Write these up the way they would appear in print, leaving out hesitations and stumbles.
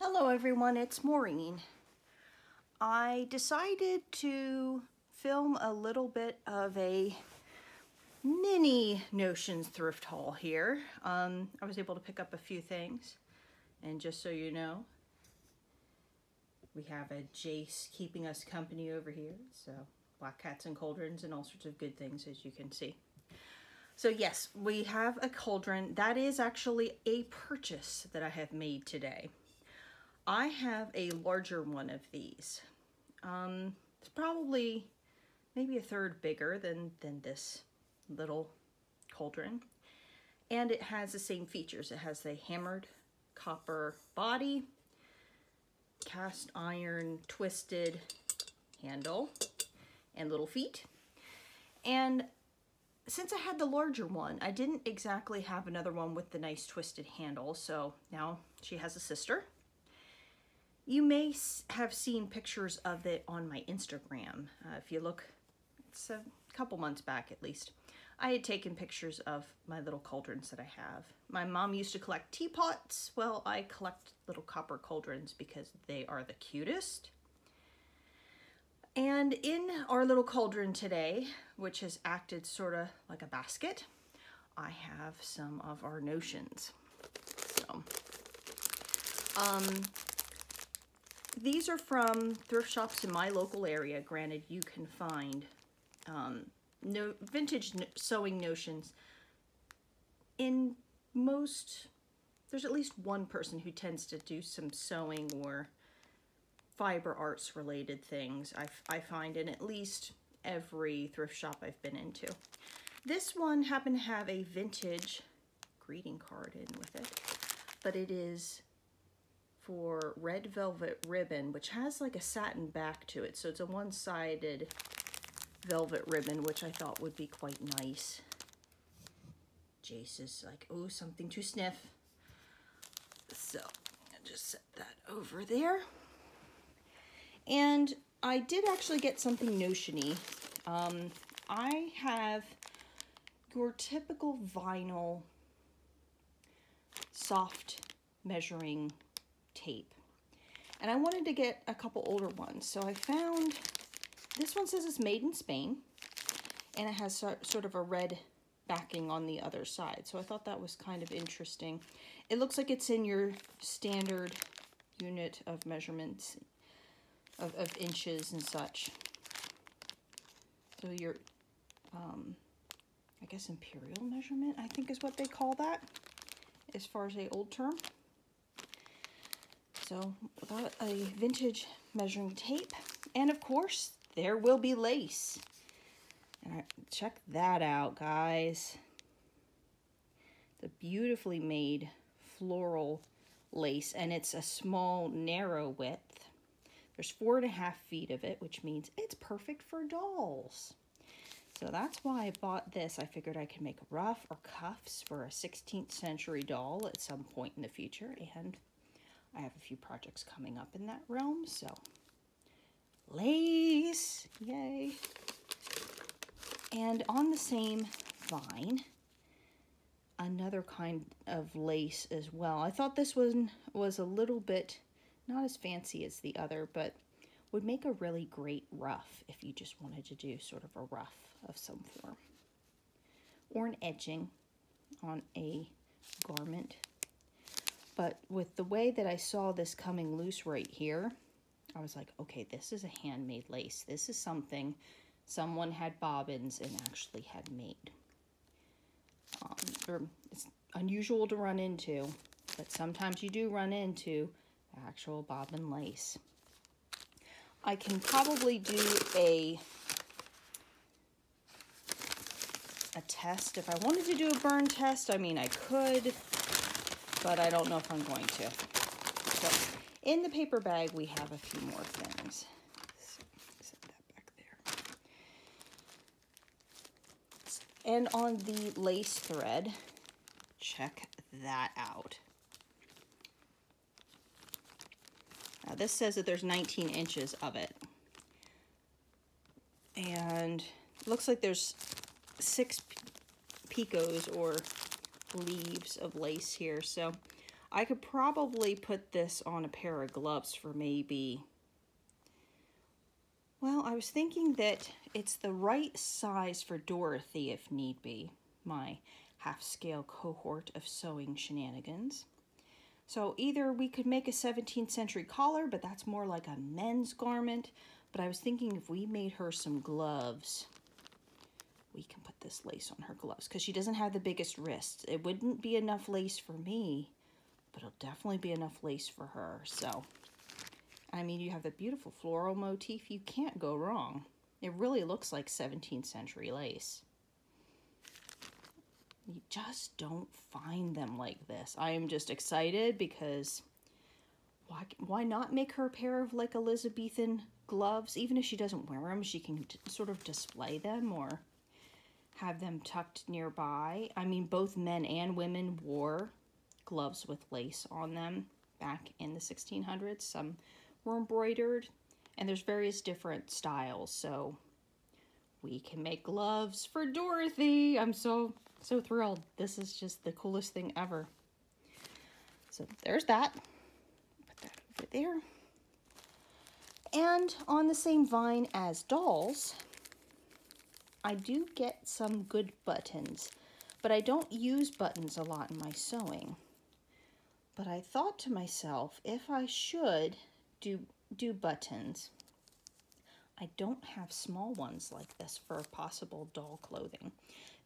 Hello everyone, it's Maureen. I decided to film a little bit of a mini Notions thrift haul here. I was able to pick up a few things, and just so you know, we have a Jace keeping us company over here, so black cats and cauldrons and all sorts of good things, as you can see. So yes, we have a cauldron. That is actually a purchase that I have made today. I have a larger one of these. It's probably maybe a third bigger than this little cauldron. And it has the same features. It has the hammered copper body, cast iron twisted handle, and little feet. And since I had the larger one, I didn't exactly have another one with the nice twisted handle, so now she has a sister. You may have seen pictures of it on my Instagram. If you look, it's a couple months back at least. I had taken pictures of my little cauldrons that I have. My mom used to collect teapots. Well, I collect little copper cauldrons because they are the cutest. And in our little cauldron today, which has acted sort of like a basket, I have some of our Notions. So, these are from thrift shops in my local area. Granted, you can find vintage sewing Notions in most, there's at least one person who tends to do some sewing or fiber arts related things. I find in at least every thrift shop I've been into. This one happened to have a vintage greeting card in with it, but it is for red velvet ribbon, which has like a satin back to it. So it's a one-sided velvet ribbon, which I thought would be quite nice. Jace is like, oh, something to sniff. So I'll just set that over there. And I did actually get something Notion-y. I have your typical vinyl soft measuring tape, and I wanted to get a couple older ones, so I found this one. Says it's made in Spain, and it has sort of a red backing on the other side, so I thought that was kind of interesting. It looks like it's in your standard unit of measurements of inches and such. So your I guess imperial measurement, I think is what they call that, as far as the old term. So got a vintage measuring tape, and of course there will be lace. And check that out, guys. The beautifully made floral lace, and it's a small narrow width. There's 4.5 feet of it, which means it's perfect for dolls. So that's why I bought this. I figured I could make a ruff or cuffs for a 16th century doll at some point in the future, and I have a few projects coming up in that realm, so lace, yay. And on the same vine, another kind of lace as well. I thought this one was a little bit not as fancy as the other, but would make a really great ruff if you just wanted to do sort of a ruff of some form, or an edging on a garment. But with the way that I saw this coming loose right here, I was like, okay, this is a handmade lace. This is something someone had bobbins and actually had made. It's unusual to run into, but sometimes you do run into actual bobbin lace. I can probably do a test. If I wanted to do a burn test, I mean, I could, but I don't know if I'm going to. So in the paper bag, we have a few more things. So, set that back there. And on the lace thread, check that out. Now this says that there's 19 inches of it. And it looks like there's 6 picos or leaves of lace here. So I could probably put this on a pair of gloves for maybe, well, I was thinking that it's the right size for Dorothy if need be, my half-scale cohort of sewing shenanigans. So either we could make a 17th century collar, but that's more like a men's garment. But I was thinking if we made her some gloves, we can put this lace on her gloves because she doesn't have the biggest wrists. It wouldn't be enough lace for me, but it'll definitely be enough lace for her. So, I mean, you have the beautiful floral motif. You can't go wrong. It really looks like 17th century lace. You just don't find them like this. I am just excited because why not make her a pair of like Elizabethan gloves? Even if she doesn't wear them, she can sort of display them or have them tucked nearby. I mean, both men and women wore gloves with lace on them back in the 1600s. Some were embroidered, and there's various different styles. So we can make gloves for Dorothy. I'm so thrilled. This is just the coolest thing ever. So there's that. Put that over there. And on the same vine as dolls, I do get some good buttons, but I don't use buttons a lot in my sewing. But I thought to myself, if I should do buttons, I don't have small ones like this for possible doll clothing.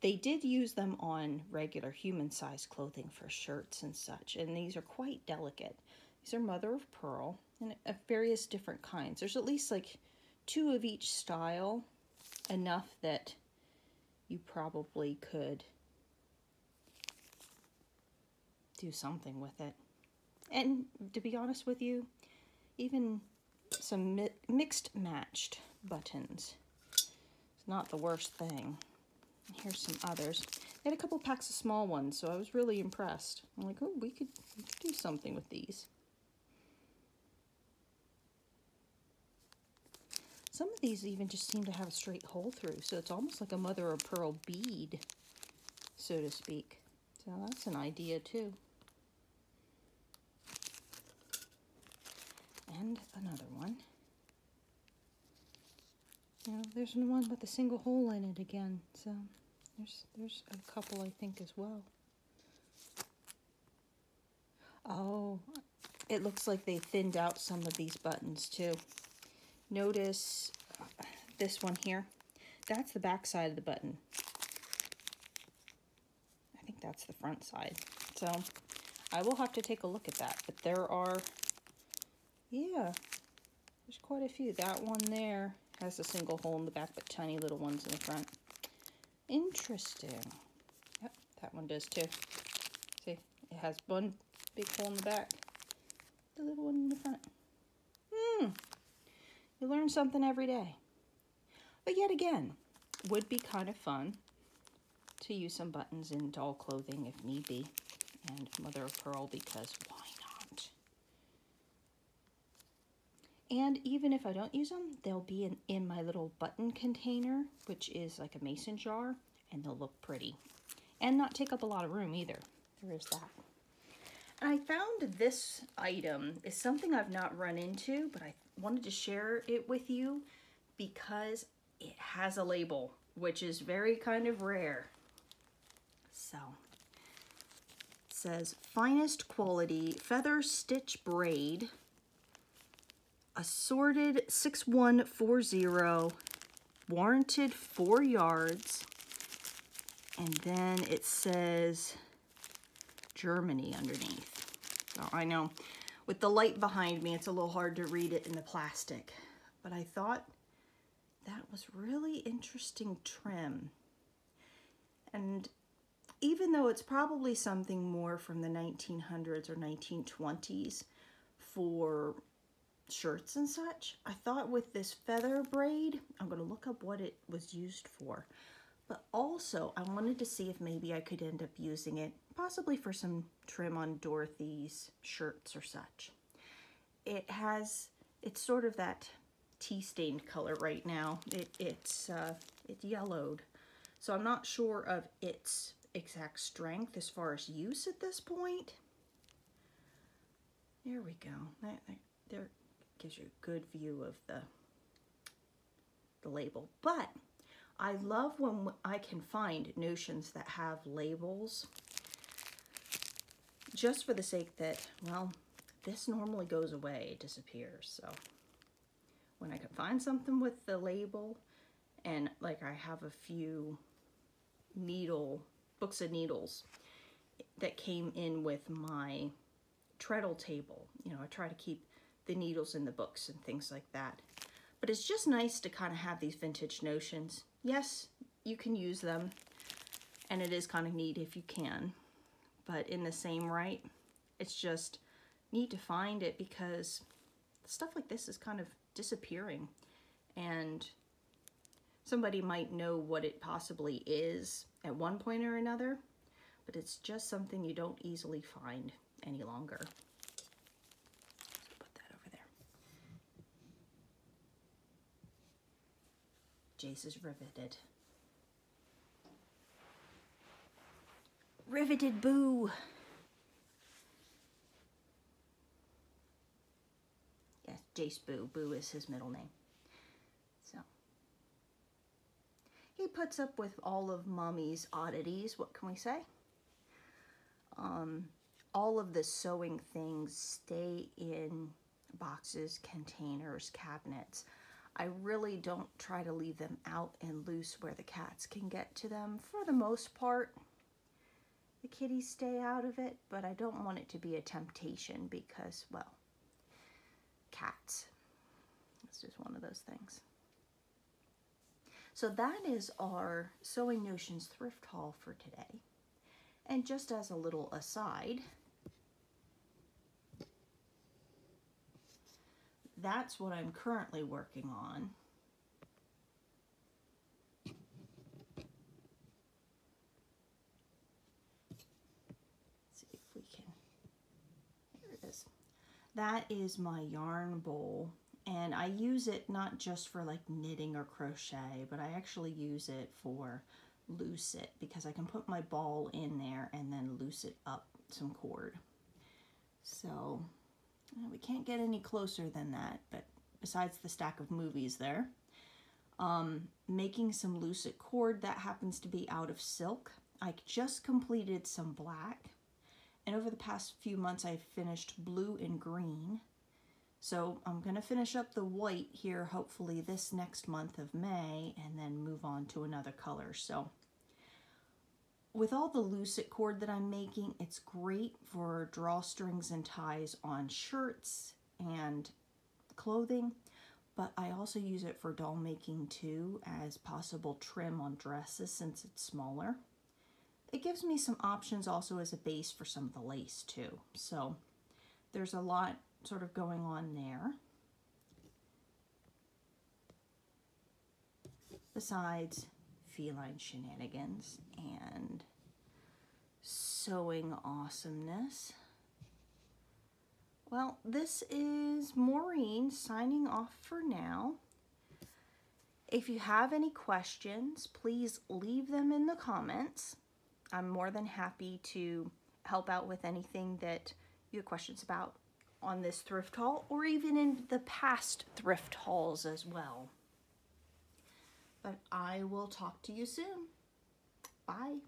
They did use them on regular human-sized clothing for shirts and such, and these are quite delicate. These are mother of pearl and of various different kinds. There's at least like 2 of each style, enough that you probably could do something with it. And to be honest with you, even some mixed matched buttons is not the worst thing. Here's some others. They had a couple packs of small ones, so I was really impressed. I'm like, oh, we could do something with these. Some of these even just seem to have a straight hole through, so it's almost like a mother of pearl bead, so to speak. So that's an idea too. And another one. You know, there's one with a single hole in it again, so there's a couple I think as well. Oh, it looks like they thinned out some of these buttons too. Notice this one here. That's the back side of the button. I think that's the front side. So I will have to take a look at that. But there are, yeah, there's quite a few. That one there has a single hole in the back, but tiny little ones in the front. Interesting. Yep, that one does too. See, it has one big hole in the back, the little one in the front. You learn something every day. But yet again, would be kind of fun to use some buttons in doll clothing if need be. And mother of pearl, because why not? And even if I don't use them, they'll be in my little button container, which is like a mason jar, and they'll look pretty. And not take up a lot of room either. There is that. I found this item is something I've not run into, but I wanted to share it with you because it has a label, which is very kind of rare. So, it says, finest quality feather stitch braid, assorted 6140, warranted 4 yards, and then it says Germany underneath. So I know with the light behind me, it's a little hard to read it in the plastic, but I thought that was really interesting trim. And even though it's probably something more from the 1900s or 1920s for shirts and such, I thought with this feather braid, I'm going to look up what it was used for. But also, I wanted to see if maybe I could end up using it, possibly for some trim on Dorothy's shirts or such. It's sort of that tea-stained color right now. It's yellowed. So I'm not sure of its exact strength as far as use at this point. There we go. There gives you a good view of the label. But I love when I can find notions that have labels, just for the sake that, well, this normally goes away, it disappears. So when I can find something with the label, and like I have a few books of needles that came in with my treadle table. You know, I try to keep the needles in the books and things like that. But it's just nice to kind of have these vintage notions. Yes, you can use them, and it is kind of neat if you can. But in the same right, it's just neat to find it because stuff like this is kind of disappearing. And somebody might know what it possibly is at one point or another, but it's just something you don't easily find any longer. So put that over there. Jace is riveted. Riveted Boo! Yes, Jace Boo. Boo is his middle name. So he puts up with all of Mommy's oddities, what can we say? All of the sewing things stay in boxes, containers, cabinets. I really don't try to leave them out and loose where the cats can get to them. For the most part, the kitties stay out of it, but I don't want it to be a temptation because, well, cats. It's just one of those things. So that is our Sewing Notions thrift haul for today. And just as a little aside, that's what I'm currently working on. Let's see if we can, here it is. That is my yarn bowl, and I use it not just for like knitting or crochet, but I actually use it for loose it, because I can put my ball in there and then loose it up some cord. So we can't get any closer than that, but besides the stack of movies there. Making some lucite cord that happens to be out of silk. I just completed some black, and over the past few months I've finished blue and green. So I'm going to finish up the white here hopefully this next month of May, and then move on to another color. So with all the lucite cord that I'm making, it's great for drawstrings and ties on shirts and clothing, but I also use it for doll making too, as possible trim on dresses since it's smaller. It gives me some options also as a base for some of the lace too. So there's a lot sort of going on there. Besides feline shenanigans and sewing awesomeness. Well, this is Maureen signing off for now. If you have any questions, please leave them in the comments. I'm more than happy to help out with anything that you have questions about on this thrift haul, or even in the past thrift hauls as well. But I will talk to you soon. Bye.